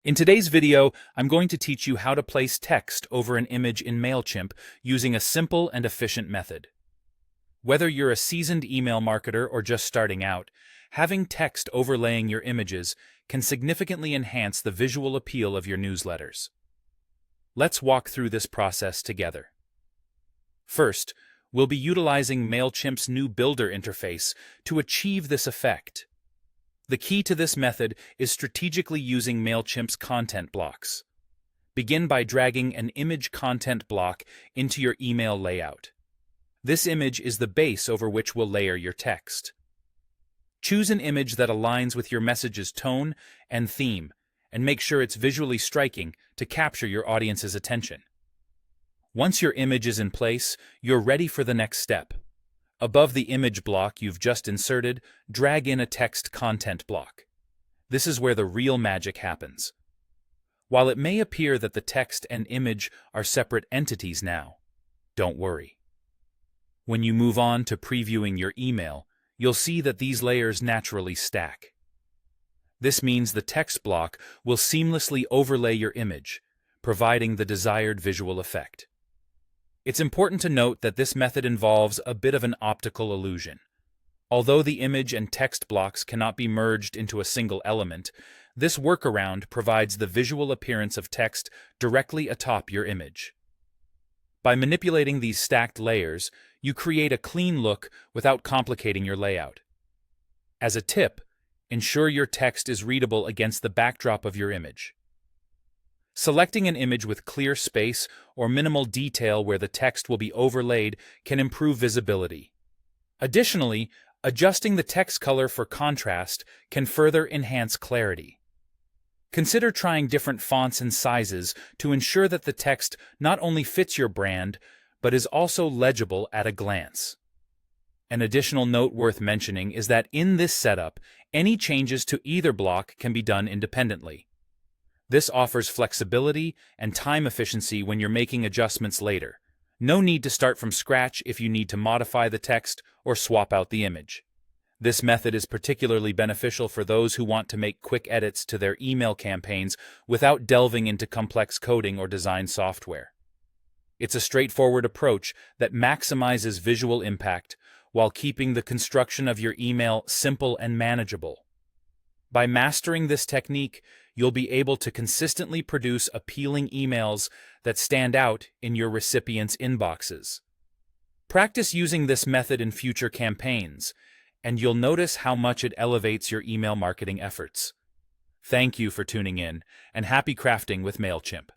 In today's video, I'm going to teach you how to place text over an image in Mailchimp using a simple and efficient method. Whether you're a seasoned email marketer or just starting out, having text overlaying your images can significantly enhance the visual appeal of your newsletters. Let's walk through this process together. First, we'll be utilizing Mailchimp's new Builder interface to achieve this effect. The key to this method is strategically using Mailchimp's content blocks. Begin by dragging an image content block into your email layout. This image is the base over which we'll layer your text. Choose an image that aligns with your message's tone and theme, and make sure it's visually striking to capture your audience's attention. Once your image is in place, you're ready for the next step. Above the image block you've just inserted, drag in a text content block. This is where the real magic happens. While it may appear that the text and image are separate entities now, don't worry. When you move on to previewing your email, you'll see that these layers naturally stack. This means the text block will seamlessly overlay your image, providing the desired visual effect. It's important to note that this method involves a bit of an optical illusion. Although the image and text blocks cannot be merged into a single element, this workaround provides the visual appearance of text directly atop your image. By manipulating these stacked layers, you create a clean look without complicating your layout. As a tip, ensure your text is readable against the backdrop of your image. Selecting an image with clear space or minimal detail where the text will be overlaid can improve visibility. Additionally, adjusting the text color for contrast can further enhance clarity. Consider trying different fonts and sizes to ensure that the text not only fits your brand, but is also legible at a glance. An additional note worth mentioning is that in this setup, any changes to either block can be done independently. This offers flexibility and time efficiency when you're making adjustments later. No need to start from scratch if you need to modify the text or swap out the image. This method is particularly beneficial for those who want to make quick edits to their email campaigns without delving into complex coding or design software. It's a straightforward approach that maximizes visual impact while keeping the construction of your email simple and manageable. By mastering this technique, you'll be able to consistently produce appealing emails that stand out in your recipients' inboxes. Practice using this method in future campaigns, and you'll notice how much it elevates your email marketing efforts. Thank you for tuning in, and happy crafting with Mailchimp.